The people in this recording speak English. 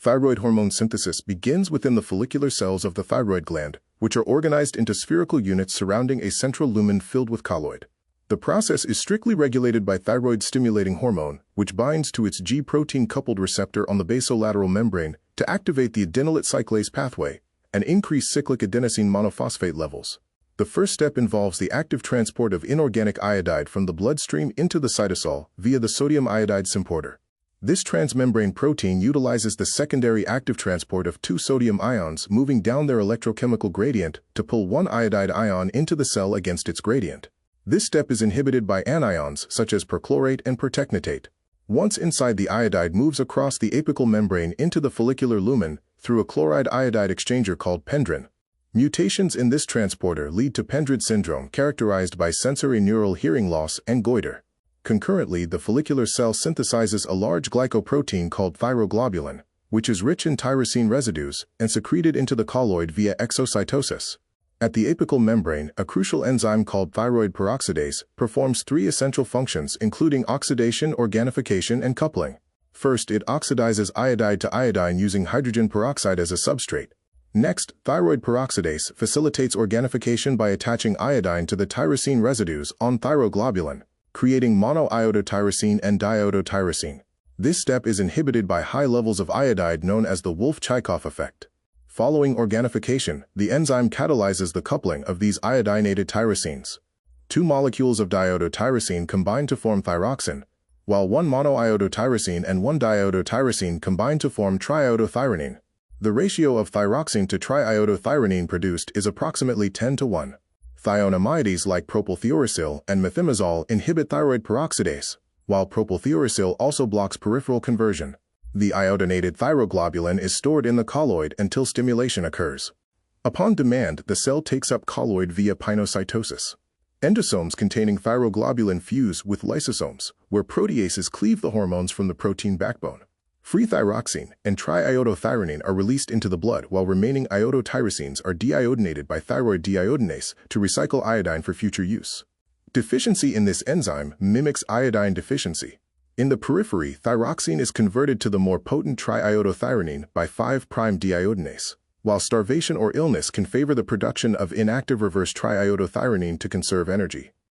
Thyroid hormone synthesis begins within the follicular cells of the thyroid gland, which are organized into spherical units surrounding a central lumen filled with colloid. The process is strictly regulated by thyroid-stimulating hormone, which binds to its G-protein-coupled receptor on the basolateral membrane to activate the adenylate cyclase pathway and increase cyclic adenosine monophosphate levels. The first step involves the active transport of inorganic iodide from the bloodstream into the cytosol via the sodium iodide symporter. This transmembrane protein utilizes the secondary active transport of two sodium ions moving down their electrochemical gradient to pull one iodide ion into the cell against its gradient. This step is inhibited by anions such as perchlorate and pertechnetate. Once inside, the iodide moves across the apical membrane into the follicular lumen through a chloride-iodide exchanger called pendrin. Mutations in this transporter lead to pendrid syndrome characterized by sensory neural hearing loss and goiter. Concurrently, the follicular cell synthesizes a large glycoprotein called thyroglobulin, which is rich in tyrosine residues and secreted into the colloid via exocytosis. At the apical membrane, a crucial enzyme called thyroid peroxidase performs three essential functions including oxidation, organification, and coupling. First, it oxidizes iodide to iodine using hydrogen peroxide as a substrate. Next, thyroid peroxidase facilitates organification by attaching iodine to the tyrosine residues on thyroglobulin, creating monoiodotyrosine and diiodotyrosine. This step is inhibited by high levels of iodide known as the Wolff-Chaikoff effect. Following organification, the enzyme catalyzes the coupling of these iodinated tyrosines. Two molecules of diiodotyrosine combine to form thyroxine, while one monoiodotyrosine and one diiodotyrosine combine to form triiodothyronine. The ratio of thyroxine to triiodothyronine produced is approximately 10:1. Thionamides like propylthiouracil and methimazole inhibit thyroid peroxidase, while propylthiouracil also blocks peripheral conversion. The iodinated thyroglobulin is stored in the colloid until stimulation occurs. Upon demand, the cell takes up colloid via pinocytosis. Endosomes containing thyroglobulin fuse with lysosomes, where proteases cleave the hormones from the protein backbone. Free thyroxine and triiodothyronine are released into the blood, while remaining iodotyrosines are deiodinated by thyroid deiodinase to recycle iodine for future use. Deficiency in this enzyme mimics iodine deficiency. In the periphery, thyroxine is converted to the more potent triiodothyronine by 5' deiodinase, while starvation or illness can favor the production of inactive reverse triiodothyronine to conserve energy.